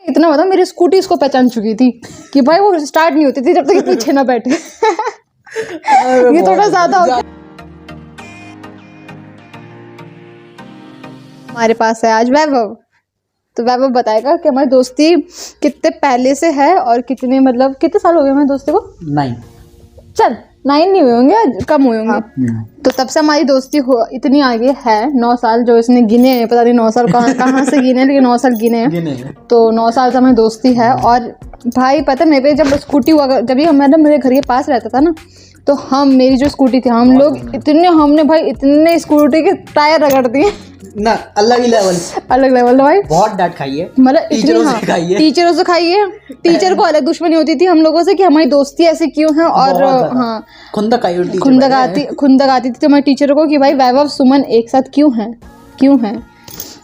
इतना बता, मेरी स्कूटी इसको पहचान चुकी थी कि भाई वो स्टार्ट नहीं होती थी जब तक ये पीछे ना बैठे। ये थोड़ा ज्यादा हो गया। हमारे पास है आज वैभव। तो वैभव बताएगा कि हमारी दोस्ती कितने पहले से है और कितने मतलब कितने साल हो गए हमारी दोस्ती को। 9 चल 9 नहीं हुए होंगे, कम हुए होंगे। तो तब से हमारी दोस्ती इतनी आगे है। 9 साल जो इसने गिने हैं, पता नहीं 9 साल कहाँ से गिने, लेकिन 9 साल गिने हैं। तो 9 साल से हमारी दोस्ती है। और भाई पता है मेरे पे जब स्कूटी हुआ, जब ये मतलब मेरे घर के पास रहता था ना, तो मेरी जो स्कूटी थी, हम लोग हमने भाई इतने स्कूटी के टायर रगड़ दिए ना, अलग लेवल भाई। बहुत डांट खाई है, मतलब टीचरों से खाई है। टीचरों से खाई है। टीचर को अलग दुश्मनी होती थी हम लोगों से कि हमारी दोस्ती ऐसी क्यों है। और हाँ, खुंदक आती थी तो हमारे टीचर को कि भाई वैभव सुमन एक साथ क्यों है।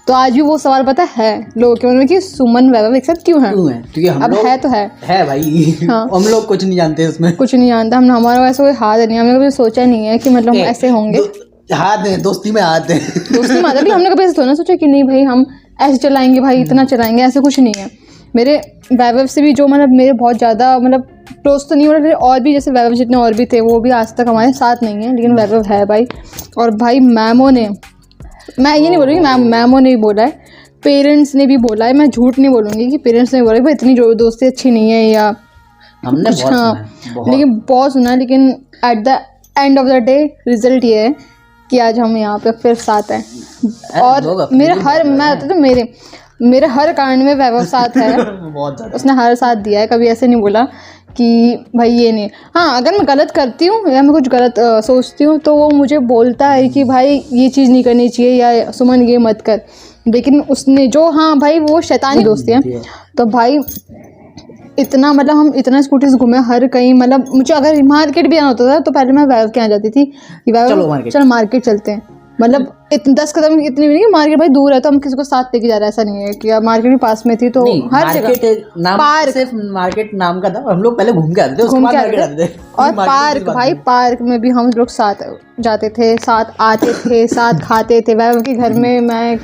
तो आज भी वो सवाल पता है लोगों के मन में कि सुमन वैभव एक साथ क्यों है। क्योंकि अब है तो है भाई। हाँ। हम लोग कुछ नहीं जानते उसमें, कुछ नहीं जानता। हमारा ऐसा कोई हाथ नहीं, हमने कभी सोचा नहीं है कि मतलब हम ऐसे होंगे। हाथ है दोस्ती में, हाथ है दोस्ती में भी हमने कभी ऐसे थोड़ा सोचा कि नहीं भाई हम ऐसे चलाएंगे, भाई इतना चलाएंगे, ऐसे कुछ नहीं है। मेरे वैभव से भी जो मतलब मेरे बहुत ज़्यादा मतलब क्लोज तो नहीं हो रहे, और भी जैसे वैभव जितने और भी थे वो भी आज तक हमारे साथ नहीं है, लेकिन वैभव है भाई। और भाई मैमों ने, मैं ये नहीं बोलूँगी मैमों ने भी बोला है, पेरेंट्स ने भी बोला है, मैं झूठ नहीं बोलूँगी कि पेरेंट्स ने बोला भाई इतनी जो दोस्ती अच्छी नहीं है या हमने कुछ। बहुत हाँ, सुना है, लेकिन बहुत सुना है। लेकिन at the end of the day result ये है कि आज हम यहाँ पे फिर साथ हैं। और मेरे हर कांड में वैभव साथ है। उसने हर साथ दिया है, कभी ऐसे नहीं बोला कि भाई ये नहीं। हाँ, अगर मैं गलत करती हूँ या मैं कुछ गलत सोचती हूँ तो वो मुझे बोलता है कि भाई ये चीज़ नहीं करनी चाहिए या सुमन ये मत कर। लेकिन उसने जो, हाँ भाई वो शैतानी दोस्ती है। तो भाई इतना मतलब हम इतना स्कूटीज घूमे हर कहीं। मतलब मुझे अगर मार्केट भी आना होता था तो पहले मैं वैभव के यहाँ जाती थी कि वैभव चल मार्केट चलते हैं। मतलब 10 कदम इतनी भी नहीं, मार्केट भाई दूर है तो हम किसी को साथ लेके जा रहे हैं, ऐसा नहीं है कि मार्केट भी पास में थी। तो हर जगह पार्क, सिर्फ मार्केट नाम का था, हम लोग पहले घूम के आते थे, उसके बाद मार्केट आते थे। और पार्क भाई, पार्क में भी हम लोग साथ जाते थे, साथ आते थे, साथ खाते थे। वैभव के घर में मैं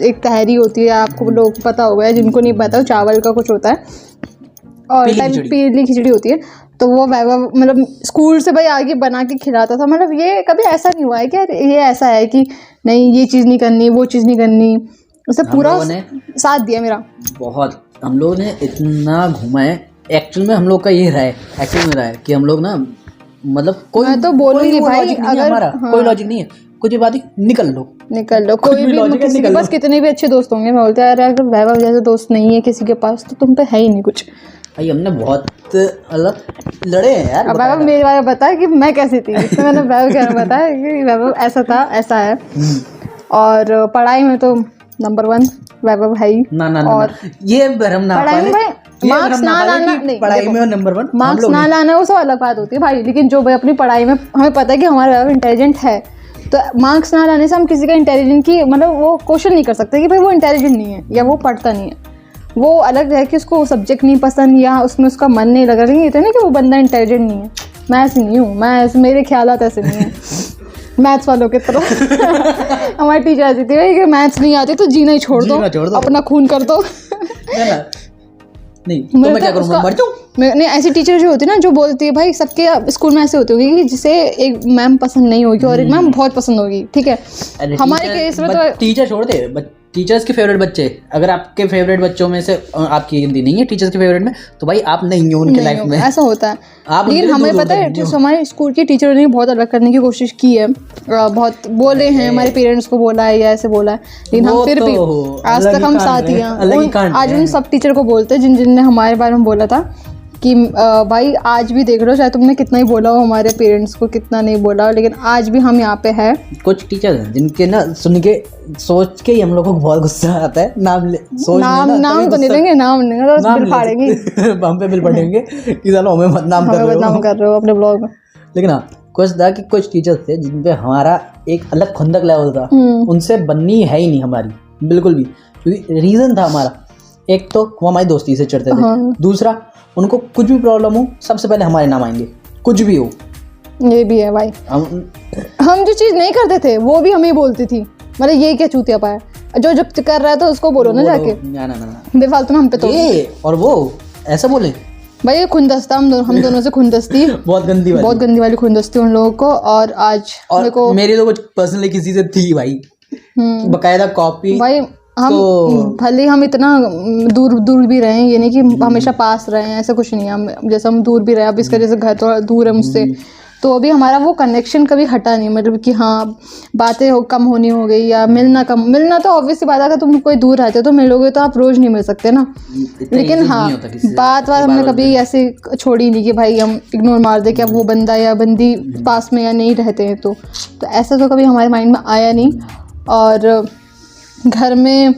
एक तहरी होती है, आपको लोग पता होगा, जिनको नहीं पता चावल का कुछ होता है और पीली खिचड़ी होती है। तो वो वैभव मतलब स्कूल से भाई आगे बना के खिलाता था। मतलब ये कभी ऐसा नहीं हुआ है कि ये ऐसा है कि नहीं ये चीज़ नहीं करनी, वो चीज़ नहीं करनी। उसे पूरा साथ दिया मेरा। बहुत हम लोगों ने इतना घूमा है। एक्चुअल में हम लोग का ये रहा है कि हम लोग ना मतलब कोई, मैं तो बोलूँगी भाई अगर कोई लॉजिक नहीं है, कुछ बात निकल लो कोई भी किसी के पास कितने भी अच्छे दोस्त होंगे, मैं बोलता है अगर वैभव जैसे दोस्त नहीं है किसी के पास तो तुम पे है ही नहीं कुछ। भाई हमने बहुत अलग लड़े हैं यार। अब वैभव मेरे बारे में बताया कि मैं कैसी थी, इससे मैंने वैभव के बारे में बताया कि वैभव ऐसा था, ऐसा है। और पढ़ाई में तो नंबर 1 वैभव है ही। और ये भ्रम ना पढ़ाई में मार्क्स ना लाना नहीं, पढ़ाई में नंबर 1 मार्क्स ना लाना वो सब अलग बात होती है भाई। लेकिन जो भाई अपनी पढ़ाई में हमें पता है कि हमारा वैभव इंटेलिजेंट है, तो मार्क्स ना लाने से हम किसी का इंटेलिजेंट की मतलब वो क्वेश्चन नहीं कर सकते कि भाई वो इंटेलिजेंट नहीं है या वो पढ़ता नहीं है। वो अलग है कि उसको सब्जेक्ट नहीं पसंद या उसमें उसका मन नहीं लगा, लेकिन ये तो नहीं कि वो बंदा इंटेलिजेंट नहीं है। मैं ऐसी नहीं हूँ, मेरे ख्यालात ऐसे नहीं है मैथ्स वालों की तरह। हमारी टीचर ऐसी थी भाई कि मैथ्स नहीं आती तो जीना ही छोड़ दो, अपना खून कर दो। नहीं तो मैं क्या करूँगा, मर जाऊँ? नहीं, ऐसी टीचर जो होती है ना जो बोलती है भाई सबके स्कूल में ऐसे होती होगी कि जिसे एक मैम पसंद नहीं होगी और एक मैम बहुत पसंद होगी, ठीक है। हमारे केस में तो टीचर छोड़ दे, टीचर्स के फेवरेट बच्चे, अगर आपके फेवरेट बच्चों में से आपकी गिनती नहीं है टीचर्स के फेवरेट में, तो भाई आप नहीं हो उनके लाइफ में, ऐसा होता है। लेकिन हमें पता है जो हमारे स्कूल की टीचरों ने बहुत अलग करने की कोशिश की है, बहुत बोले हैं, हमारे पेरेंट्स को बोला है या ऐसे बोला है, लेकिन हम फिर भी आज तक हम साथ ही हैं। आज उन सब टीचर को बोलते हैं जिनने हमारे बारे में बोला था कि भाई आज भी देख लो, चाहे तुमने कितना ही बोला हो हमारे पेरेंट्स को, कितना नहीं बोला, लेकिन आज भी हम यहाँ पे हैं। कुछ टीचर हैं जिनके ना सुन के सोच के ही हम लोगों को बहुत गुस्सा आता है। नाम तो नहीं लेंगे, नाम बिल फाड़ेंगे हम पे बिल पड़ेंगे कि चलो हमें बदनाम कर रहे हो अपने ब्लॉग में। लेकिन हाँ, कुछ था कि कुछ टीचर्स थे जिन पे हमारा एक अलग खुंदक लेवल था, उनसे बननी है ही नहीं हमारी बिल्कुल भी। क्योंकि रीज़न था हमारा, एक तो वो हमारी दोस्ती से चढ़ते थे, दूसरा उनको कुछ भी प्रॉब्लम हो सबसे पहले हमारे नाम आएंगे, कुछ भी हो। ये भी है भाई, हम जो चीज़ नहीं करते थे वो भी हमें बोलती थी, मतलब ये क्या चूतिया पाया। जो जब कर रहा है तो उसको बोलो ना जाके, ना बेफालतू में हम पे तो ये और वो ऐसा बोले भाई। ये खूनदस्ता हम दोनों से खूनदस्ती बहुत गंदी वाली खूनदस्ती उन लोगों को। और आज मेरे को मेरी तो कुछ पर्सनली किसी से थी भाई, बकायदा कॉपी भाई। हम भले हम इतना दूर भी रहे, ये नहीं कि हमेशा पास रहे हैं, ऐसा कुछ नहीं है। हम जैसे हम दूर भी रहे, अब इसका जैसे घर थोड़ा दूर है मुझसे, तो अभी हमारा वो कनेक्शन कभी हटा नहीं। मतलब कि हाँ बातें कम होनी हो गई या मिलना तो ऑब्वियसली बात है, अगर तुम कोई दूर रहते हो तो मिलोगे तो आप रोज नहीं मिल सकते ना। लेकिन हाँ बात हमने कभी ऐसे छोड़ी नहीं कि भाई हम इग्नोर मार दे कि अब वो बंदा या बंदी पास में या नहीं रहते हैं, तो ऐसा तो कभी हमारे माइंड में आया नहीं। और घर में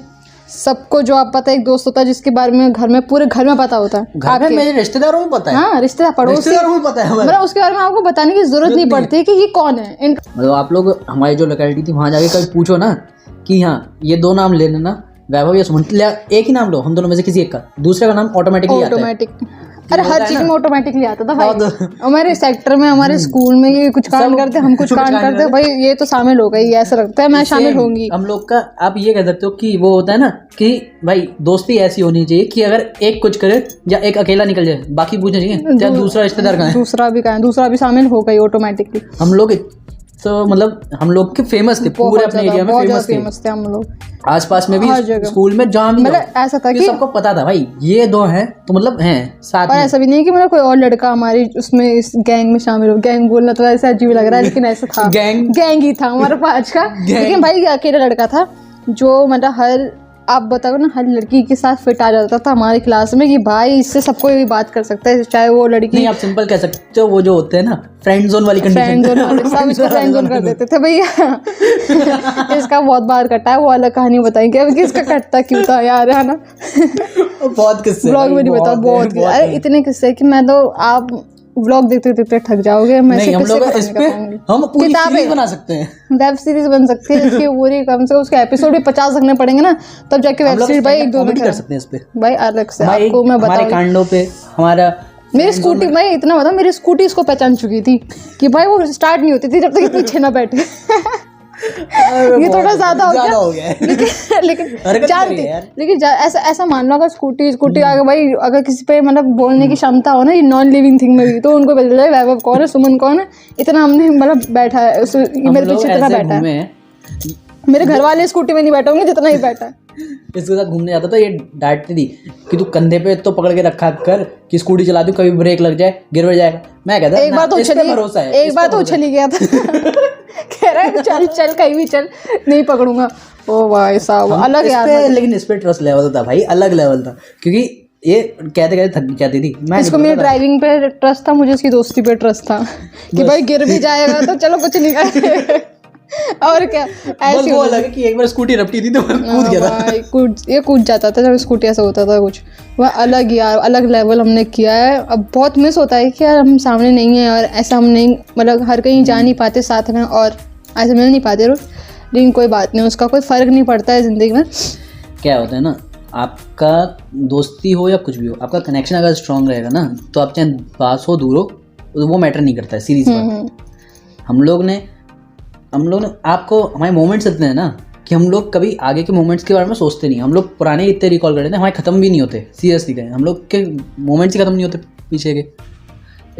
सबको जो आप पता है, एक दोस्त होता है जिसके बारे में घर में पूरे घर में पता होता है। घर में मेरे रिश्तेदारों को पता है। हाँ रिश्तेदार पड़ोसी को पता है, मतलब उसके बारे में आपको बताने की जरूरत नहीं पड़ती कि ये कौन है। मतलब आप लोग हमारी जो लोकेलिटी थी वहाँ जाके कभी पूछो ना कि हाँ ये 2 नाम ले लेना, वैभव या सुमन, एक ही नाम लो, हम दोनों में से किसी एक का, दूसरे का नाम ऑटोमेटिकली। अरे हर चीज में ऑटोमेटिकली आता था भाई। हमारे सेक्टर में, हमारे स्कूल में ये कुछ कांड करते, हम कुछ कांड करते, भाई ये तो शामिल हो गई, ऐसा लगता है मैं शामिल होंगी। हम लोग का आप ये कह सकते हो कि वो होता है ना कि भाई दोस्ती ऐसी होनी चाहिए कि अगर एक कुछ करे या एक अकेला निकल जाए, बाकी पूछना चाहिए क्या दूसरा रिश्तेदार कहाँ है, दूसरा भी शामिल हो गई ऑटोमेटिकली। हम लोग तो मतलब हम लोग के फेमस थे पूरे अपने एरिया में, फेमस थे हम लोग, आसपास में भी, स्कूल में जहाँ भी, मतलब ऐसा था कि सबको पता था भाई ये 2 हैं तो मतलब हैं साथ में। ऐसा भी नहीं कि मतलब कोई और लड़का हमारी उसमें इस गैंग में शामिल हो। गैंग बोलना तो ऐसा अजीब लग रहा है लेकिन ऐसा था, गैंग ही था हमारा 5 का। लेकिन भाई अकेला लड़का था जो मतलब हर, आप बताओ ना, हर लड़की के साथ फिट आ जाता था हमारी क्लास में कि भाई इससे सबको भी बात कर सकता है, चाहे वो लड़की। नहीं आप सिंपल कह सकते हो, वो जो होते हैं ना फ्रेंड जोन वाली कंडीशन, सब इसको फ्रेंड जोन कर देते थे भैया। इसका बहुत बार कटा है, वो अलग कहानी बताएंगे अब कि इसका कटता क्यों था यार, है ना। बहुत किस्से ब्लॉग में नहीं बता, बहुत अरे इतने किस्से कि मैं तो, आप व्लॉग देखते देखते थक जाओगे। मैं नहीं, हम लोग इस पे हम पूरी सीरीज बना सकते हैं, वेब सीरीज बन सकती है जिसकी पूरी कम से कम उसके एपिसोड भी 50 रखने पड़ेंगे ना, तब जाके वेब सीरीज भाई 1-2 दिन कर सकते हैं इस पे भाई अलग से। आपको मैं बताऊं हमारे कांडों पे हमारा मेरी स्कूटी, मैं इतना बता, मेरी स्कूटी इसको पहचान चुकी थी कि भाई वो स्टार्ट नहीं होती थी जब तक पीछे ना बैठे। ये थोड़ा ज्यादा हो गया लेकिन जानती, लेकिन ऐसा मान लो अगर स्कूटी आगे भाई, अगर किसी पे मतलब बोलने की क्षमता हो ना, ये नॉन लिविंग थिंग में भी, तो उनको पता चले वैभव कौन है, सुमन कौन है। इतना हमने मतलब बैठा है मेरे पीछे, इतना बैठा है। मेरे घर वाले स्कूटी में नहीं बैठे होंगे जितना ही बैठा है। इसके साथ घूमने जाता था, ये डांटती थी कि तू कंधे पे तो पकड़ के रखा कर कि स्कूटी चला दूं, कभी ब्रेक लग जाए गिर जाएगा। मैं कहता एक बार तो उछली गया था। कह रहा है चल कहीं भी चल, नहीं पकड़ूंगा। ओ भाई साहब अलग यार, लेकिन इस पे ट्रस्ट लेवल था भाई, अलग लेवल था, क्योंकि ये कहते कहते थक जाती थी। मैं इसको मेरी ड्राइविंग पे ट्रस्ट था, मुझे इसकी दोस्ती पे ट्रस्ट था कि भाई गिर भी जाएगा तो चलो कुछ नहीं करेंगे। और क्या ऐसी वो लगे कि एक बार स्कूटी रपटी थी तो कूद गया था, कूद जाता था जब स्कूटी ऐसा होता था कुछ। वह अलग यार, अलग लेवल हमने किया है। अब बहुत मिस होता है कि यार हम सामने नहीं है और ऐसा हम नहीं, मतलब हर कहीं जा नहीं पाते साथ में और ऐसे मिल नहीं पाते रोज, लेकिन कोई बात नहीं, उसका कोई फ़र्क नहीं पड़ता है ज़िंदगी में। क्या होता है ना, आपका दोस्ती हो या कुछ भी हो, आपका कनेक्शन अगर स्ट्रांग रहेगा ना, तो आप चाहे पास हो दूर हो तो वो मैटर नहीं करता है। सीरीज बात, हम लोग ने आपको, हमारे मोमेंट्स इतने हैं ना कि हम लोग कभी आगे के मोमेंट्स के बारे में सोचते नहीं। हम लोग पुराने इतने रिकॉल करते हैं, हमारे ख़त्म भी नहीं होते। सीरियसली कहें, हम लोग के मोमेंट्स ही ख़त्म नहीं होते पीछे के।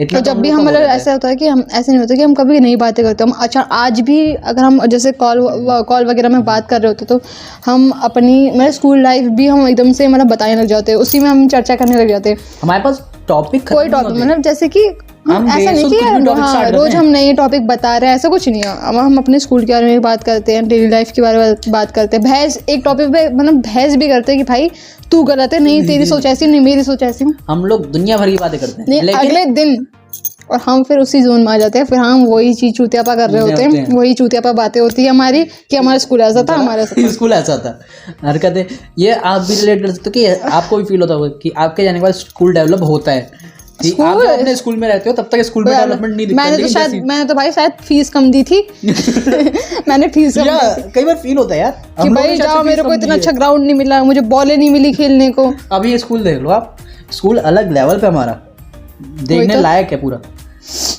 तो जब भी हम मतलब ऐसा होता है कि हम ऐसे नहीं होता कि हम कभी नहीं बातें करते हम। अच्छा आज भी अगर हम जैसे कॉल वगैरह में बात कर रहे होते तो हम अपनी मतलब स्कूल लाइफ भी हम एकदम से मतलब बताने लग जाते हैं, उसी में हम चर्चा करने लग जाते हैं। हमारे पास टॉपिक कोई टॉपिक मतलब जैसे कि ऐसा नहीं कि हाँ रोज हम नए टॉपिक बता रहे हैं, ऐसा कुछ नहीं है। हम अपने स्कूल के बारे में बात करते हैं, डेली लाइफ के बारे में बात करते हैं, बहस एक टॉपिक पे मतलब बहस भी करते हैं कि भाई तू गलत है, नहीं तेरी सोच ऐसी, नहीं मेरी सोच ऐसी। हम लोग दुनिया भर की बातें करते हैं, लेकिन अगले दिन और हम फिर उसी जोन में आ जाते हैं, फिर हम वही चीज चूतियापा कर रहे होते हैं, वही चूतियापा बातें होती है हमारी कि हमारा स्कूल ऐसा था, हमारा स्कूल ऐसा था, हरकतें। ये आप भी रिलेट कर सकते हो कि आपको भी फील होता होगा कि आपके जाने के बाद स्कूल डेवलप होता है। आप जब अपने स्कूल में रहते हो तब तक स्कूल में डेवलपमेंट नहीं दिखता। मैंने तो भाई शायद फीस कम दी थी। मैंने फीस कई बार फील होता है यार कि भाई जाओ, मेरे को इतना अच्छा ग्राउंड नहीं मिला, मुझे बॉलें नहीं मिली खेलने को। अभी ये स्कूल देख लो आप, स्कूल अलग लेवल पे हमारा देखने लायक है पूरा।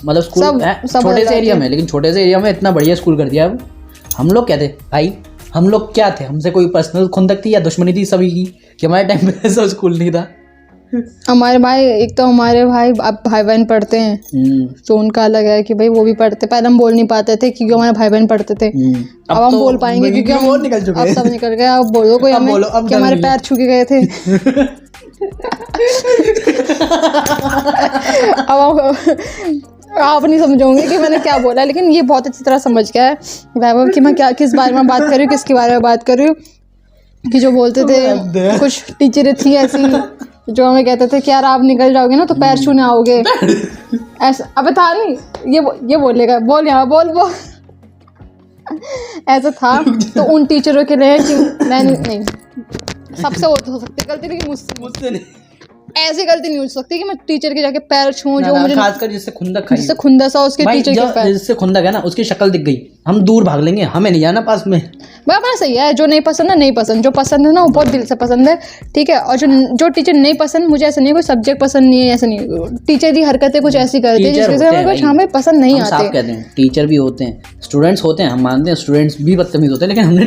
मतलब स्कूल छोटे से एरिया में, लेकिन छोटे से एरिया में इतना बढ़िया स्कूल कर दिया। अब हम लोग कहते भाई हम लोग क्या थे, हमसे कोई पर्सनल खुंदक थी या दुश्मनी थी सभी की, कि हमारे टाइम पे ऐसा स्कूल नहीं था। हमारे भाई, एक तो हमारे भाई अब भाई बहन पढ़ते हैं तो उनका अलग है कि भाई वो भी पढ़ते। पहले हम बोल नहीं पाते थे क्योंकि हमारे भाई बहन पढ़ते थे। अब हम बोल पाएंगे क्योंकि हम अब सब निकल गए। अब बोलो कोई हमें कि हमारे पैर छू के गए थे। अब आप नहीं समझोगे कि मैंने क्या बोला, लेकिन ये बहुत अच्छी तरह समझ गया है वैभव कि मैं क्या किस बारे में बात कर रही हूँ, किसके बारे में बात कर रही हूँ। कि जो बोलते थे कुछ टीचरें थी ऐसी जो हमें कहते थे कि यार आप निकल जाओगे ना तो पैर छूने आओगे, ऐसा। अबे था नहीं, ये बोलेगा, बोल यहाँ बोल ऐसा था। तो उन टीचरों के लिए कि मैं नहीं सबसे हो सकती गलती, लेकिन मुझसे नहीं, ऐसी गलती नहीं हो सकती कि मैं टीचर के जाके पैर छूं जो मुझे, खासकर जिससे खुंदस हो उसके टीचर के पैर, जिससे खुंदक है ना उसकी शक्ल दिख गई, हम दूर भाग लेंगे, हमें नहीं जाना पास में। भाई अपना सही है, जो नहीं पसंद है नहीं पसंद, जो पसंद है ना वो बहुत दिल से पसंद है, ठीक है। और जो टीचर नहीं पसंद, मुझे ऐसा नहीं है कोई सब्जेक्ट पसंद नहीं है, ऐसा नहीं, टीचर की हरकतें कुछ ऐसी करती है जिसकी वजह से कुछ हमें पसंद नहीं आते। साफ कहते हैं, टीचर भी होते हैं, स्टूडेंट्स होते हैं, हम मानते हैं स्टूडेंट्स भी बदतमीज होते हैं, लेकिन हमने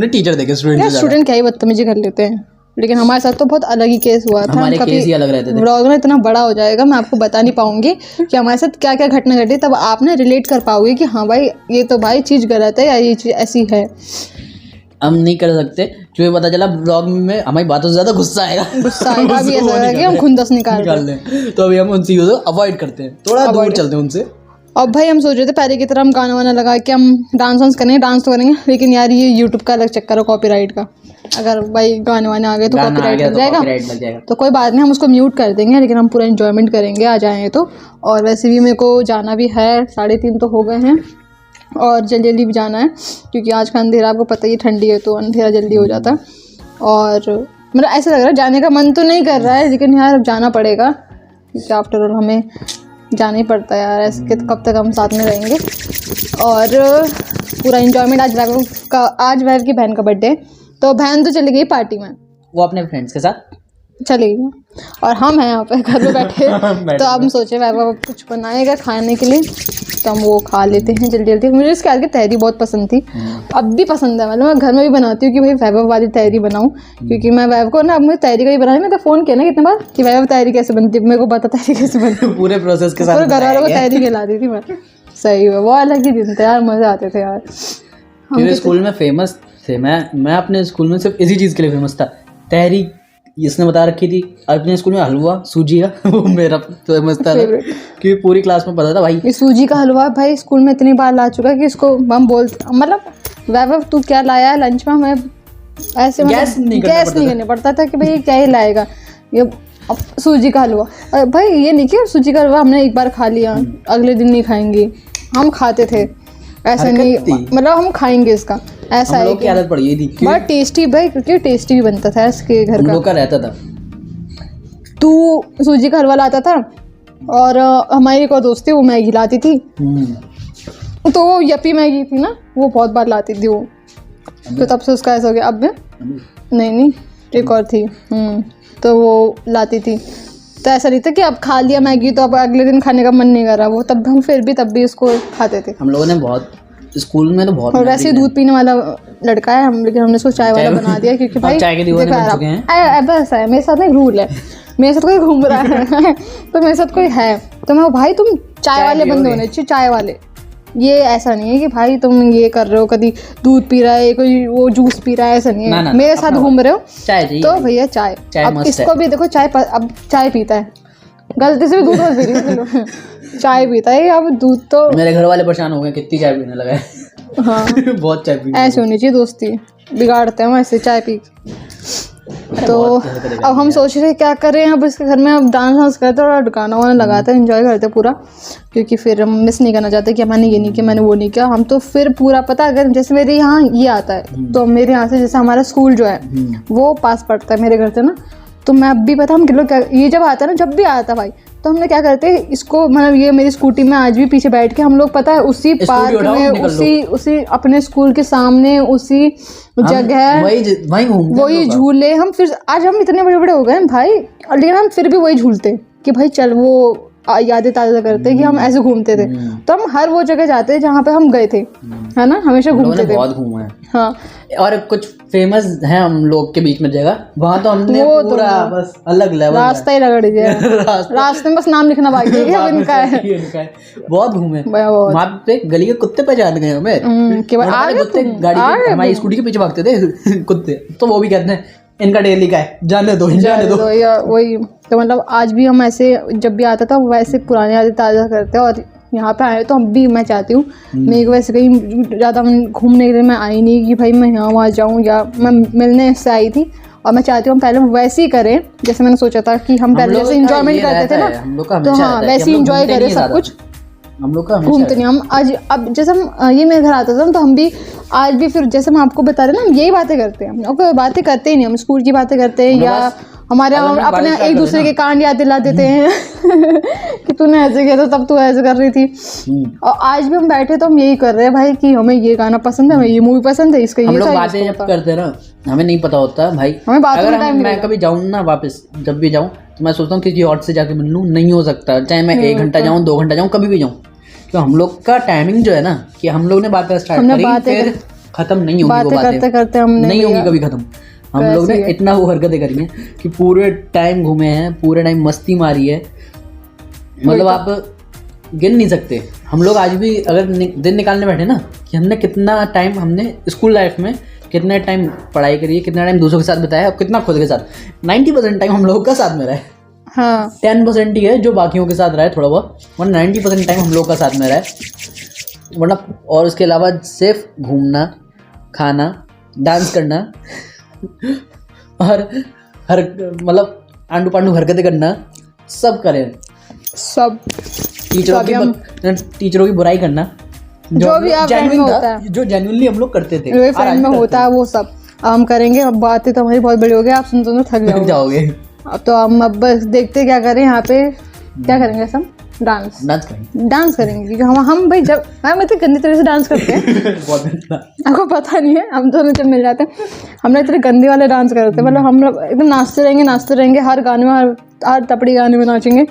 टीचर देखे स्टूडेंट क्या ही बदतमीजी कर लेते हैं, लेकिन हमारे साथ तो बहुत अलग ही केस हुआ था। हमारे केस ही अलग रहते थे। व्लॉग ना इतना बड़ा हो जाएगा, मैं आपको बता नहीं पाऊंगी कि हमारे साथ क्या क्या घटना घटी, तब आप ना रिलेट कर पाओगे कि हाँ भाई ये तो भाई चीज़ गलत है या ये चीज़ ऐसी है। हम नहीं कर सकते क्योंकि पता चला ब्लॉग में हमारी बातों से ज़्यादा गुस्सा आएगा। अभी ऐसा है कि हम खुंदस निकाल लें, तो अभी हम उन चीज़ों को अवॉइड करते हैं, थोड़ा दूर चलते हैं उनसे। अब भाई हम सोच रहे थे पहले की तरह हम गाना वाना लगा के हम डांस करेंगे, डांस तो करेंगे, लेकिन यार ये यूट्यूब का अलग चक्कर है कॉपीराइट का। अगर भाई गाने वाने आ गए तो कॉपीराइट लग जाएगा, तो कोई बात नहीं, हम उसको म्यूट कर देंगे, लेकिन हम पूरा एंजॉयमेंट करेंगे आ जाएंगे तो। और वैसे भी मेरे को जाना भी है, 3:30 तो हो गए हैं और जल्दी जल्दी भी जाना है क्योंकि आज का अंधेरा आपको पता ही, ठंडी है तो अंधेरा जल्दी हो जाता है। और मतलब ऐसा लग रहा है जाने का मन तो नहीं कर रहा है, लेकिन यार अब जाना पड़ेगा क्योंकि आफ्टर ऑल हमें जाना ही पड़ता है यार, ऐसे कब तक हम साथ में रहेंगे। और पूरा एंजॉयमेंट आज वैभव की बहन का बर्थडे, तो बहन तो चली गई पार्टी में, वो अपने फ्रेंड्स के साथ चली गई और हम हैं यहाँ पे घर में बैठे। तो अब हम सोचे वैभव कुछ बनाएगा खाने के लिए तो हम वो खा लेते हैं जल्दी जल्दी। मुझे इसके आगे तहरी बहुत पसंद थी, अब भी पसंद है, मतलब मैं घर में भी बनाती हूँ कि भाई वैभव वाली तहरी बनाऊँ, क्योंकि मैं वैभव को ना, अब मुझे तहरी का ही बनाने में तो फ़ोन किया ना कितने बार कि वैभव तहरी कैसे बनती है, मेरे को पता तहरी कैसे बनती है, पूरे प्रोसेस के साथ पूरे घर वालों को तहरी खिलाती थी मैं। सही है, वो अलग ही दिन थे यार, मज़े आते थे यार। हम स्कूल में फेमस थे, मैं अपने स्कूल में सिर्फ इसी चीज़ के लिए फेमस था, तहरी इसने बता रखी थी। अपने स्कूल में हलवा सूजी का वो मेरा फेमस था क्योंकि पूरी क्लास में पता था भाई ये सूजी का हलवा भाई स्कूल में इतनी बार ला चुका है कि इसको हम बोलते, मतलब वैभव तू क्या लाया है लंच में, हमें ऐसे गैस नहीं करना पड़ता था कि भाई ये क्या ही लाएगा, ये सूजी का हलवा। और भाई ये नहीं कि सूजी का हलवा हमने एक बार खा लिया अगले दिन नहीं खाएंगे, हम खाते थे, ऐसा नहीं मतलब हम खाएंगे इसका, ऐसा है कि आदत पड़ी थी। बड़ा टेस्टी भाई, क्योंकि टेस्टी भी बनता था इसके घर का रहता था। तू सूजी का हलवा लाता था और हमारी एक और दोस्त थी वो मैगी लाती थी, तो वो यपी मैगी थी ना वो बहुत बार लाती थी वो, तो तब से उसका ऐसा हो गया। अब नहीं एक और थी तो वो लाती थी, तो ऐसा नहीं था कि अब खा लिया मैगी तो अब अगले दिन खाने का मन नहीं कर रहा, वो तब हम फिर भी तब भी उसको खाते थे। हम लोगों ने बहुत स्कूल में तो बहुत, और वैसे दूध पीने वाला लड़का है हम, लेकिन हमने उसको चाय वाला बना दिया क्योंकि भाई चाय के दीवाने बन चुके हैं। बस है मेरे साथ एक रूल है, मेरे साथ कोई घूम रहा है तो मेरे साथ कोई है तो मैं भाई तुम चाय वाले बंदे होने चाहिए, चाय वाले। ये ऐसा नहीं है कि भाई तुम ये कर रहे हो, कभी दूध पी रहा है कोई वो जूस पी रहा है, ऐसा नहीं है। मेरे साथ घूम रहे हो तो भैया चाय। अब इसको भी देखो चाय, अब चाय पीता है, गलती से भी दूध पी रही चाय पीता है, अब दूध तो मेरे घर वाले परेशान हो गए कितनी चाय पीने लगा है। हाँ बहुत चाय पी, ऐसे होनी चाहिए दोस्ती, बिगाड़ते हैं ऐसे चाय पी। तो अब हम सोच रहे क्या कर रहे हैं, अब इसके घर में अब डांस करते और गाना वाना लगाते हैं, एंजॉय करते पूरा, क्योंकि फिर हम मिस नहीं करना चाहते कि मैंने ये नहीं किया मैंने वो नहीं किया। हम तो फिर पूरा पता, अगर जैसे मेरे यहाँ ये आता है तो मेरे यहाँ से जैसे हमारा स्कूल जो है वो पास पड़ता है मेरे घर से ना, तो मैं अब भी पता हम लोग क्या, ये जब आता है ना, जब भी आता भाई तो हमने क्या करते हैं इसको, मतलब ये मेरी स्कूटी में आज भी पीछे बैठ के हम लोग पता है उसी पार्क में उसी अपने स्कूल के सामने उसी जगह वही झूले, हम फिर आज हम इतने बड़े बड़े हो गए भाई, लेकिन हम फिर भी वही झूलते कि भाई चल वो यादें ताज़ा करते हैं कि हम ऐसे घूमते थे। तो हम हर वो जगह जाते हैं जहाँ पे हम गए थे, है ना, हमेशा घूमते थे। बहुत घूमा है। हाँ, और कुछ फेमस है हम लोग के बीच में जगह, वहाँ तो हमने पूरा बस अलग लेवल रास्ता ही रगड़ दिया। रास्ते में बस नाम लिखना बाकी है कि अब इनका है। बहुत घूमे वहाँ पे, गली के कुत्ते पहचान गए हमें कि कुत्ते गाड़ी हमारी स्कूटी के पीछे भागते थे कुत्ते, तो वो भी कहते हैं इनका डेली का है, जाने दो या वही। तो मतलब आज भी हम ऐसे जब भी आता था वैसे पुरानी यादें ताज़ा करते हैं। और यहाँ पे आए तो अब भी मैं चाहती हूँ, मेरे को वैसे कहीं ज़्यादा घूमने के लिए मैं आई नहीं कि भाई मैं यहाँ वहाँ जाऊँ, या मैं मिलने से आई थी। और मैं चाहती हूँ हम पहले वैसे ही करें जैसे मैंने सोचा था कि हम पहले जैसे इंजॉयमेंट करते थे ना, तो हाँ वैसे ही इंजॉय करें सब कुछ। हम लोग का घूमते नहीं हम आज, अब जैसे हम ये मेरे घर आते थे तो हम भी आज भी फिर जैसे हम आपको बता रहे हैं ना, हम यही बातें करते हैं। हम कोई बातें करते ही नहीं, हम स्कूल की बातें करते हैं या हमारे अपने एक दूसरे के कांड याद दिला देते हैं कि तूने ऐसे किया था तब तू ऐसे कर रही थी। और आज भी हम बैठे तो हम यही कर रहे हैं भाई कि हमें ये गाना पसंद है, हमें ये मूवी पसंद है, इसका हम लोग बातें जब करते हैं ना, हमें नहीं पता होता भाई, हमें बातों अगर मैं कभी जाऊँ ना वापस, जब भी जाऊँ तो मैं सोचता हूँ किसी और से जाके मिल लूँ, नहीं हो सकता, चाहे मैं 1 घंटा जाऊँ 2 घंटा जाऊँ, कभी भी जाऊँ। तो हम लोग का टाइमिंग जो है ना कि हम लोग ने बातें स्टार्ट करी फिर खत्म नहीं होगी वो बातें, करते करते हम नहीं होगी कभी खत्म। हम लोग ने इतना वो हरकतें करी हैं कि पूरे टाइम घूमे हैं, पूरे टाइम मस्ती मारी है, मतलब आप गिन नहीं सकते। हम लोग आज भी अगर दिन निकालने बैठे ना कि हमने कितना टाइम हमने स्कूल लाइफ में कितना टाइम पढ़ाई करी है, कितना टाइम दूसरों के साथ बिताया और कितना खुद के साथ। 90% टाइम हम लोगों का साथ में रहा है। हाँ 10% ही है जो बाकियों के साथ रहा है थोड़ा बहुत, वरना 90% टाइम हम लोग का साथ में रहा है, वरना और उसके अलावा सिर्फ घूमना, खाना, डांस करना और हर मतलब आंडू पांडू हरकतें करना, सब करें, सब टीचरों की बुराई करना, जो भी आप फ्रेंड में होता है, जो जेन्युइनली हम लोग करते थे, जो फ्रेंड में होता है वो सब हम करेंगे। अब बातें तो हमारी बहुत बड़ी हो गई, आप सुन तो थक जाओगे। अब तो हम अब बस देखते क्या करें, यहाँ पे क्या करेंगे सब, डांस करेंगे क्योंकि हम भाई जब हम इतने गंदी तरह से डांस करते हैं आपको पता नहीं है, हम दोनों जब मिल जाते हैं हम लोग इतने गंदे वाले डांस करते हैं, मतलब हम लोग एकदम नाचते रहेंगे हर गाने में, हर तपड़ी गाने में नाचेंगे।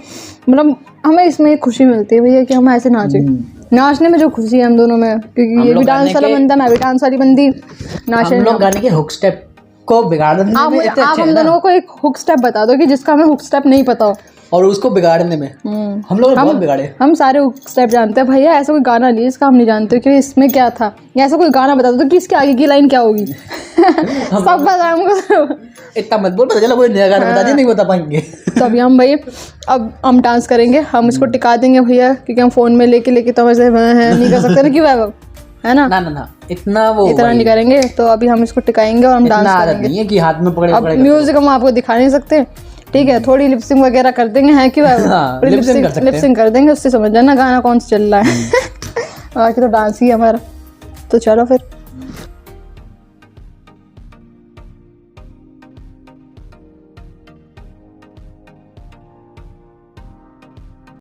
मतलब हमें इसमें खुशी मिलती है भैया कि हम ऐसे नाचने में जो खुशी है हम दोनों में, क्योंकि ये भी डांस वाला बंदा, मैं भी डांस वाली बंदी, नाचने। हम लोग गाने के हुक स्टेप को बिगाड़ देने में आप हम दोनों को एक हुक स्टेप बता दो कि जिसका हमें हुक स्टेप नहीं पता हो, और उसको बिगाड़ने में हम लोग बहुत बिगाड़े। हम सारे हुक स्टेप जानते हैं भैया, ऐसा कोई गाना नहीं इसका हम नहीं जानते कि इसमें क्या था, या ऐसा कोई गाना बता दो कि इसके आगे की लाइन क्या होगी सब बता हमको। इतना मत बोल, पता चला कोई नया गाना बता दिया, नहीं बता पाएंगे। तो अभी हम भाई अब हम डांस करेंगे, हम इसको टिका देंगे भैया, क्योंकि हम फोन में लेके तो वैसे नहीं कर सकते ना, क्यों है ना, ना इतना नहीं करेंगे। तो अभी हम इसको टिकाएंगे और हम डांस करेंगे। नहीं है कि हाथ में पकड़े अब म्यूजिक हम आपको दिखा नहीं सकते, ठीक है, थोड़ी लिपसिंग वगैरह कर देंगे, है क्यों, लिपसिंग कर देंगे, उससे समझ जाना गाना कौन सा चल रहा है। बाकी तो डांस ही हमारा। तो चलो फिर